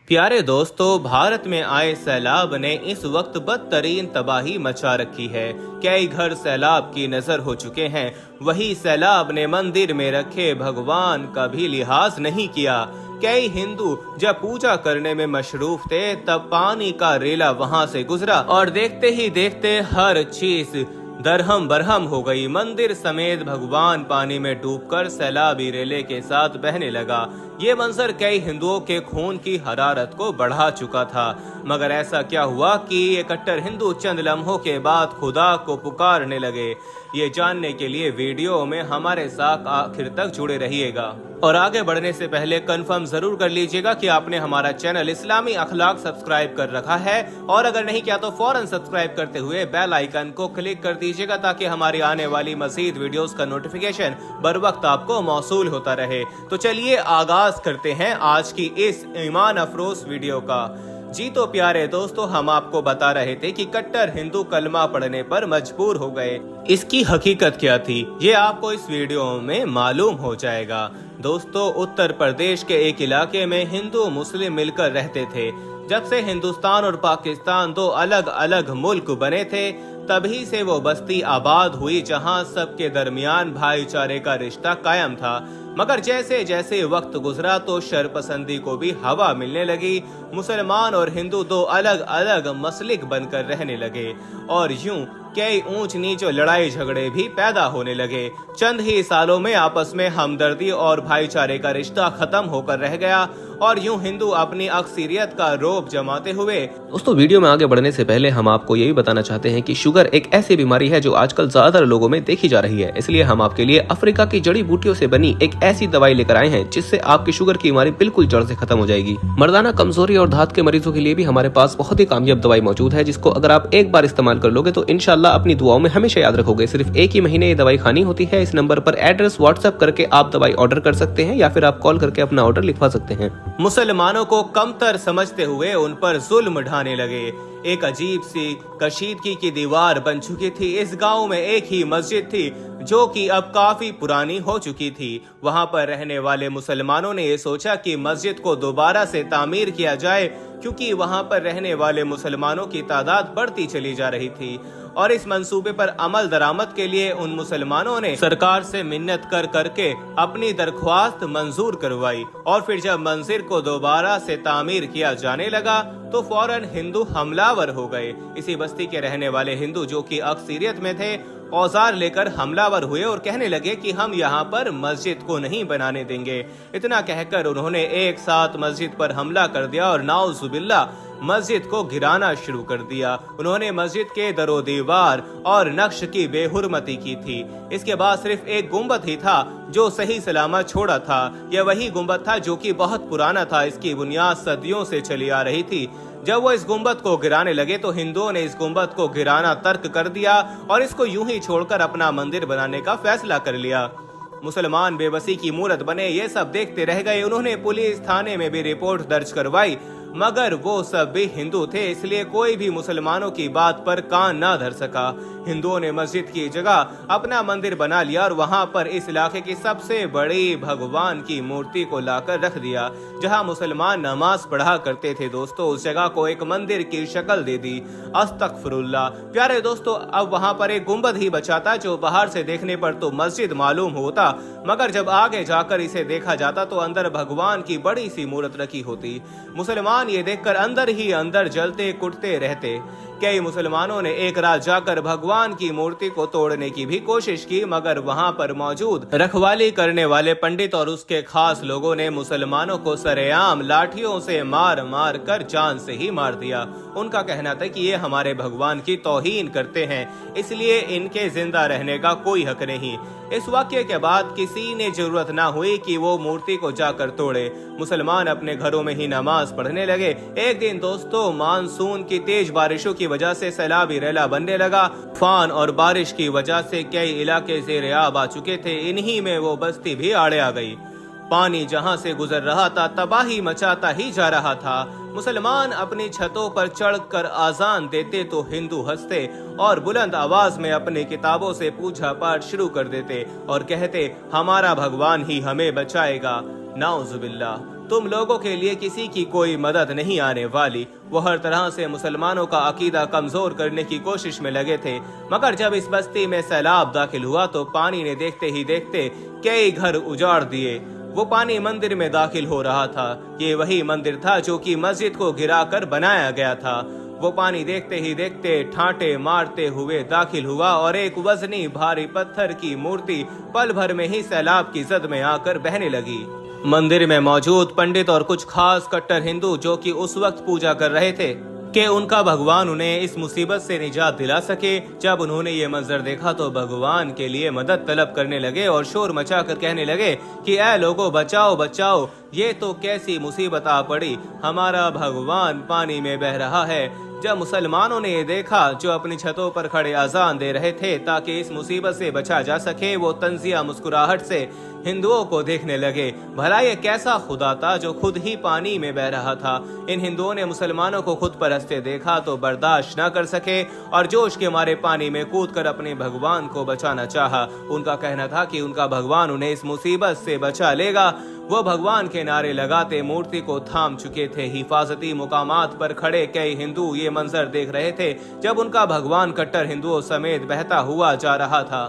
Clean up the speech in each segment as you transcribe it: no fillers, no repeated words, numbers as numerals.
प्यारे दोस्तों, भारत में आए सैलाब ने इस वक्त बदतरीन तबाही मचा रखी है। कई घर सैलाब की नजर हो चुके हैं। वही सैलाब ने मंदिर में रखे भगवान का भी लिहाज नहीं किया। कई हिंदू जब पूजा करने में मशरूफ थे तब पानी का रेला वहां से गुजरा और देखते ही देखते हर चीज दरहम बरहम हो गई। मंदिर समेत भगवान पानी में डूबकर सैलाबी रेले के साथ बहने लगा। ये मंजर कई हिंदुओं के खून की हरारत को बढ़ा चुका था। मगर ऐसा क्या हुआ कि ये कट्टर हिंदू चंद लम्हों के बाद खुदा को पुकारने लगे? ये जानने के लिए वीडियो में हमारे साथ आखिर तक जुड़े रहिएगा। और आगे बढ़ने से पहले कंफर्म जरूर कर लीजिएगा कि आपने हमारा चैनल इस्लामी अखलाक सब्सक्राइब कर रखा है, और अगर नहीं किया तो फौरन सब्सक्राइब करते हुए बेल आइकन को क्लिक कर दीजिएगा ताकि हमारी आने वाली मजीद वीडियोस का नोटिफिकेशन बर वक्त आपको मौसूल होता रहे। तो चलिए आगाज करते हैं आज की इस ईमान अफरोज वीडियो का। जी तो प्यारे दोस्तों, हम आपको बता रहे थे कि कट्टर हिंदू कलमा पढ़ने पर मजबूर हो गए। इसकी हकीकत क्या थी ये आपको इस वीडियो में मालूम हो जाएगा। दोस्तों, उत्तर प्रदेश के एक इलाके में हिंदू मुस्लिम मिलकर रहते थे। जब से हिंदुस्तान और पाकिस्तान दो अलग अलग मुल्क बने थे तभी से वो बस्ती आबाद हुई जहां सबके दरमियान भाईचारे का रिश्ता कायम था। मगर जैसे जैसे वक्त गुजरा तो शरपसंदी को भी हवा मिलने लगी। मुसलमान और हिंदू दो अलग अलग मसलिक बनकर रहने लगे और यूं कई ऊंच नीच लड़ाई झगड़े भी पैदा होने लगे। चंद ही सालों में आपस में हमदर्दी और भाईचारे का रिश्ता खत्म होकर रह गया और यूं हिंदू अपनी अक्सरियत का रोब जमाते हुए। दोस्तों, वीडियो में आगे बढ़ने से पहले हम आपको यही बताना चाहते हैं कि शुगर एक ऐसी बीमारी है जो आजकल ज्यादातर लोगों में देखी जा रही है। इसलिए हम आपके लिए अफ्रीका की जड़ी बूटियों से बनी एक ऐसी दवाई लेकर आए हैं जिससे आपकी शुगर की बीमारी बिल्कुल जड़ से खत्म हो जाएगी। मर्दाना कमजोरी और धात के मरीजों के लिए भी हमारे पास बहुत ही कामयाब दवाई मौजूद है, जिसको अगर आप एक बार इस्तेमाल कर लोगे तो इंशाल्लाह अपनी दुआओं में हमेशा याद रखोगे। सिर्फ एक ही महीने ये दवाई खानी होती है। इस नंबर पर एड्रेस व्हाट्सएप करके आप दवाई ऑर्डर कर सकते हैं या फिर आप कॉल करके अपना ऑर्डर लिखवा सकते हैं। मुसलमानों को कमतर समझते हुए उन पर जुल्म ढाने लगे। एक अजीब सी कशीदगी की दीवार बन चुकी थी। इस गांव में एक ही मस्जिद थी जो कि अब काफी पुरानी हो चुकी थी। वहां पर रहने वाले मुसलमानों ने ये सोचा कि मस्जिद को दोबारा से तामीर किया जाए, क्योंकि वहां पर रहने वाले मुसलमानों की तादाद बढ़ती चली जा रही थी। और इस मंसूबे पर अमल दरामद के लिए उन मुसलमानों ने सरकार से मिन्नत कर करके अपनी दरख्वास्त मंजूर करवाई। और फिर जब मंजिल को दोबारा से तामीर किया जाने लगा तो फौरन हिंदू हमलावर हो गए। इसी बस्ती के रहने वाले हिंदू जो कि अक्सरियत में थे औजार लेकर हमलावर हुए और कहने लगे कि हम यहाँ पर मस्जिद को नहीं बनाने देंगे। इतना कहकर उन्होंने एक साथ मस्जिद पर हमला कर दिया और नाउजुबिल्ला मस्जिद को गिराना शुरू कर दिया। उन्होंने मस्जिद के दरो दीवार और नक्श की बेहुरमती की थी। इसके बाद सिर्फ एक गुंबद ही था जो सही सलामत छोड़ा था। यह वही गुंबद था जो कि बहुत पुराना था। इसकी बुनियाद सदियों से चली आ रही थी। जब वो इस गुंबद को गिराने लगे तो हिंदुओं ने इस गुंबद को गिराना तर्क कर दिया और इसको यूं ही छोड़कर अपना मंदिर बनाने का फैसला कर लिया। मुसलमान बेबसी की मूरत बने, ये सब देखते रह गए। उन्होंने पुलिस थाने में भी रिपोर्ट दर्ज करवाई, मगर वो सब भी हिंदू थे, इसलिए कोई भी मुसलमानों की बात पर कान ना धर सका। हिंदुओं ने मस्जिद की जगह अपना मंदिर बना लिया और वहां पर इस इलाके की सबसे बड़ी भगवान की मूर्ति को लाकर रख दिया। जहां मुसलमान नमाज पढ़ा करते थे दोस्तों, उस जगह को एक मंदिर की शक्ल दे दी। अस्तगफिरुल्लाह। प्यारे दोस्तों, अब वहां पर एक गुंबद ही बचा था जो बाहर से देखने पर तो मस्जिद मालूम होता, मगर जब आगे जाकर इसे देखा जाता तो अंदर भगवान की बड़ी सी मूर्त रखी होती। मुसलमान ये देखकर अंदर ही अंदर जलते कुटते रहते। कई मुसलमानों ने एक रात जाकर भगवान की मूर्ति को तोड़ने की भी कोशिश की, मगर वहां पर मौजूद रखवाली करने वाले पंडित और उसके खास लोगों ने मुसलमानों को सरेआम लाठियों से मार मार कर जान से ही मार दिया। उनका कहना था कि ये हमारे भगवान की तौहीन करते हैं, इसलिए इनके जिंदा रहने का कोई हक नहीं। इस वाक्य के बाद किसी ने जरूरत ना हुई कि वो मूर्ति को जाकर तोड़े। मुसलमान अपने घरों में ही नमाज पढ़ने लगे। एक दिन दोस्तों, मानसून की तेज बारिशों की वजह से सैलाबी रेला बनने लगा। तूफान और बारिश की वजह से कई इलाके ज़ेर-ए-आब आ चुके थे। इन्हीं में वो बस्ती भी आड़े आ गई। पानी जहां से गुजर रहा था तबाही मचाता ही जा रहा था। मुसलमान अपनी छतों पर चढ़कर आजान देते तो हिंदू हंसते और बुलंद आवाज में अपनी किताबों से पूजा पाठ शुरू कर देते और कहते हमारा भगवान ही हमें बचाएगा। नाउजुबिल्लाह। तुम लोगों के लिए किसी की कोई मदद नहीं आने वाली। वो हर तरह से मुसलमानों का अकीदा कमजोर करने की कोशिश में लगे थे। मगर जब इस बस्ती में सैलाब दाखिल हुआ तो पानी ने देखते ही देखते कई घर उजाड़ दिए। वो पानी मंदिर में दाखिल हो रहा था। ये वही मंदिर था जो कि मस्जिद को गिराकर बनाया गया था। वो पानी देखते ही देखते ठाटे मारते हुए दाखिल हुआ और एक वजनी भारी पत्थर की मूर्ति पल भर में ही सैलाब की जद में आकर बहने लगी। मंदिर में मौजूद पंडित और कुछ खास कट्टर हिंदू जो कि उस वक्त पूजा कर रहे थे कि उनका भगवान उन्हें इस मुसीबत से निजात दिला सके। जब उन्होंने ये मंजर देखा तो भगवान के लिए मदद तलब करने लगे और शोर मचाकर कहने लगे कि ऐ लोगों, बचाओ बचाओ, ये तो कैसी मुसीबत आ पड़ी, हमारा भगवान पानी में बह रहा है। जब मुसलमानों ने ये देखा जो अपनी छतों पर खड़े अजान दे रहे थे ताकि इस मुसीबत से बचा जा सके, वो तंजिया मुस्कुराहट से हिंदुओं को देखने लगे। भला ये कैसा खुदा था जो खुद ही पानी में बह रहा था। इन हिंदुओं ने मुसलमानों को खुद परस्ते देखा तो बर्दाश्त न कर सके और जोश के मारे पानी में कूदकर अपने भगवान को बचाना चाहा। उनका कहना था कि उनका भगवान उन्हें इस मुसीबत से बचा लेगा। वो भगवान के नारे लगाते मूर्ति को थाम चुके थे। हिफाजती मुकामात पर खड़े कई हिंदू ये मंजर देख रहे थे जब उनका भगवान कट्टर हिंदुओं समेत बहता हुआ जा रहा था।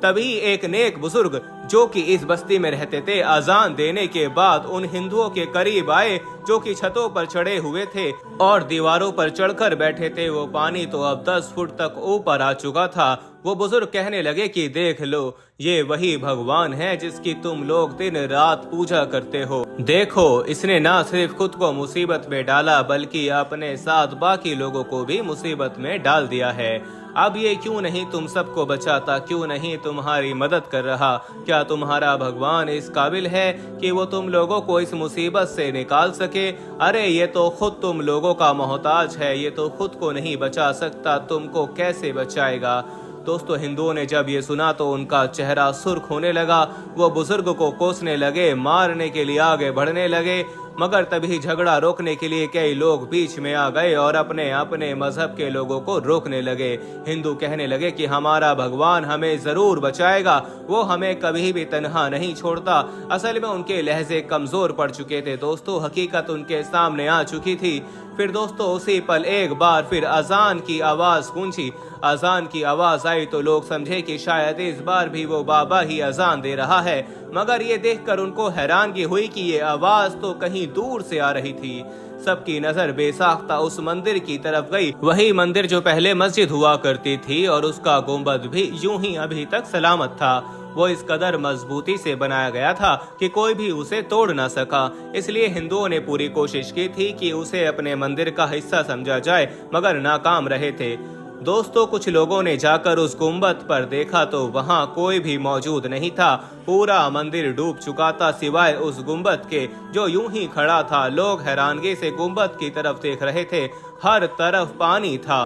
तभी एक नेक बुजुर्ग जो कि इस बस्ती में रहते थे अजान देने के बाद उन हिंदुओं के करीब आए जो कि छतों पर चढ़े हुए थे और दीवारों पर चढ़कर बैठे थे। वो पानी तो अब 10 फुट तक ऊपर आ चुका था। वो बुजुर्ग कहने लगे कि देख लो, ये वही भगवान है जिसकी तुम लोग दिन रात पूजा करते हो। देखो, इसने ना सिर्फ खुद को मुसीबत में डाला बल्कि अपने साथ बाकी लोगों को भी मुसीबत में डाल दिया है। अब ये क्यों नहीं तुम सबको बचाता, क्यों नहीं तुम्हारी मदद कर रहा? क्या तुम्हारा भगवान इस काबिल है कि वो तुम लोगों को इस मुसीबत से निकाल सके? अरे ये तो खुद तुम लोगों का मोहताज है, ये तो खुद को नहीं बचा सकता, तुमको कैसे बचाएगा? दोस्तों, हिंदुओं ने जब ये सुना तो उनका चेहरा सुर्ख होने लगा। वो बुजुर्ग को कोसने लगे, मारने के लिए आगे बढ़ने लगे। मगर तभी झगड़ा रोकने के लिए कई लोग बीच में आ गए और अपने अपने मजहब के लोगों को रोकने लगे। हिंदू कहने लगे कि हमारा भगवान हमें जरूर बचाएगा, वो हमें कभी भी तन्हा नहीं छोड़ता। असल में उनके लहजे कमजोर पड़ चुके थे। दोस्तों, हकीकत उनके सामने आ चुकी थी। फिर दोस्तों उसी पल एक बार फिर अजान की आवाज गूंजी। अजान की आवाज आई तो लोग समझे कि शायद इस बार भी वो बाबा ही अजान दे रहा है। मगर ये देखकर उनको हैरानगी हुई कि ये आवाज तो कहीं दूर से आ रही थी। सबकी नजर बेसाख्ता उस मंदिर की तरफ गई, वही मंदिर जो पहले मस्जिद हुआ करती थी और उसका गुंबद भी यूं ही अभी तक सलामत था। वो इस कदर मजबूती से बनाया गया था कि कोई भी उसे तोड़ ना सका। इसलिए हिंदुओं ने पूरी कोशिश की थी कि उसे अपने मंदिर का हिस्सा समझा जाए, मगर नाकाम रहे थे। दोस्तों, कुछ लोगों ने जाकर उस गुंबद पर देखा तो वहां कोई भी मौजूद नहीं था। पूरा मंदिर डूब चुका था सिवाय उस गुंबद के जो यूं ही खड़ा था। लोग हैरानगी से गुंबद की तरफ देख रहे थे, हर तरफ पानी था।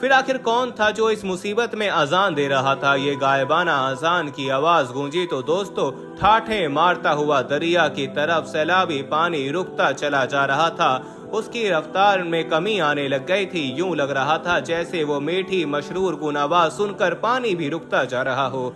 फिर आखिर कौन था जो इस मुसीबत में अजान दे रहा था? ये गायबाना अजान की आवाज गूंजी तो दोस्तों ठाठे मारता हुआ दरिया की तरफ सैलाबी पानी रुकता चला जा रहा था। उसकी रफ्तार में कमी आने लग गई थी। यूं लग रहा था जैसे वो मीठी मशरूर गुन आवाज सुनकर पानी भी रुकता जा रहा हो।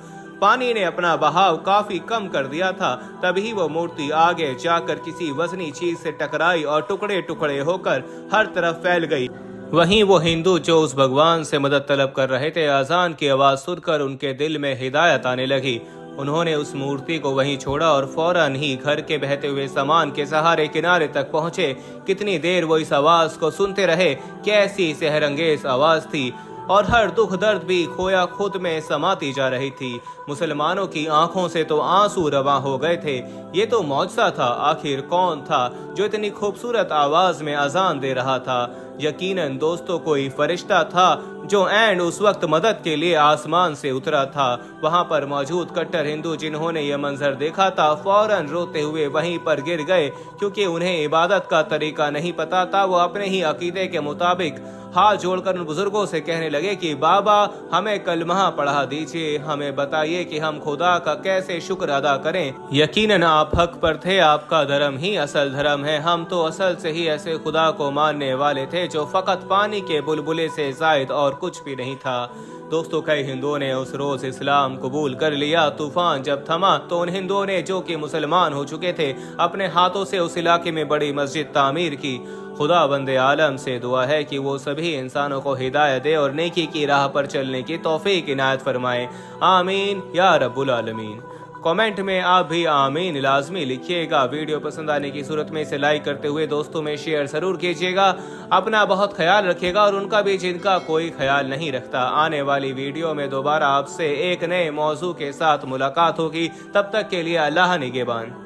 पानी ने अपना बहाव काफी कम कर दिया था। तभी वो मूर्ति आगे जाकर किसी वजनी चीज से टकराई और टुकड़े टुकड़े होकर हर तरफ फैल गई। वहीं वो हिंदू जो उस भगवान से मदद तलब कर रहे थे, अजान की आवाज सुनकर उनके दिल में हिदायत आने लगी। उन्होंने उस मूर्ति को वहीं छोड़ा और फौरन ही घर के बहते हुए सामान के सहारे किनारे तक पहुंचे। कितनी देर वो इस आवाज को सुनते रहे। कैसी सेहरंगेज आवाज थी और हर दुख दर्द भी खोया खुद में समाती जा रही थी। मुसलमानों की आंखों से तो आंसू रवां हो गए थे। ये तो मौजज़ा था। आखिर कौन था जो इतनी खूबसूरत आवाज में अजान दे रहा था? यकीनन दोस्तों कोई फरिश्ता था जो ऐन उस वक्त मदद के लिए आसमान से उतरा था। वहां पर मौजूद कट्टर हिंदू जिन्होंने यह मंजर देखा था फौरन रोते हुए वहीं पर गिर गए, क्योंकि उन्हें इबादत का तरीका नहीं पता था। वो अपने ही अकीदे के मुताबिक हाथ जोड़कर उन बुजुर्गों से कहने लगे कि बाबा हमें कलमा पढ़ा दीजिए, हमें बताइए कि हम खुदा का कैसे शुक्र अदा करें। यकीनन आप हक पर थे, आपका धर्म ही असल धर्म है। हम तो असल से ही ऐसे खुदा को मानने वाले थे जो फकत पानी के बुलबुले से जायद और कुछ भी नहीं था। दोस्तों, कई हिंदुओं ने उस रोज इस्लाम कबूल कर लिया। तूफान जब थमा तो उन हिंदुओं ने, जो कि मुसलमान हो चुके थे, अपने हाथों से उस इलाके में बड़ी मस्जिद तामीर की। खुदा बंदे आलम से दुआ है कि वो सभी इंसानों को हिदायत दे और नेकी की राह पर चलने की तौफीक इनायत फरमाए। आमीन या रब्बुल आलमीन। कमेंट में आप भी आमीन लाजमी लिखिएगा। वीडियो पसंद आने की सूरत में इसे लाइक करते हुए दोस्तों में शेयर जरूर कीजिएगा। अपना बहुत ख्याल रखिएगा और उनका भी जिनका कोई ख्याल नहीं रखता। आने वाली वीडियो में दोबारा आपसे एक नए मौजू के साथ मुलाकात होगी। तब तक के लिए अल्लाह निगहबान।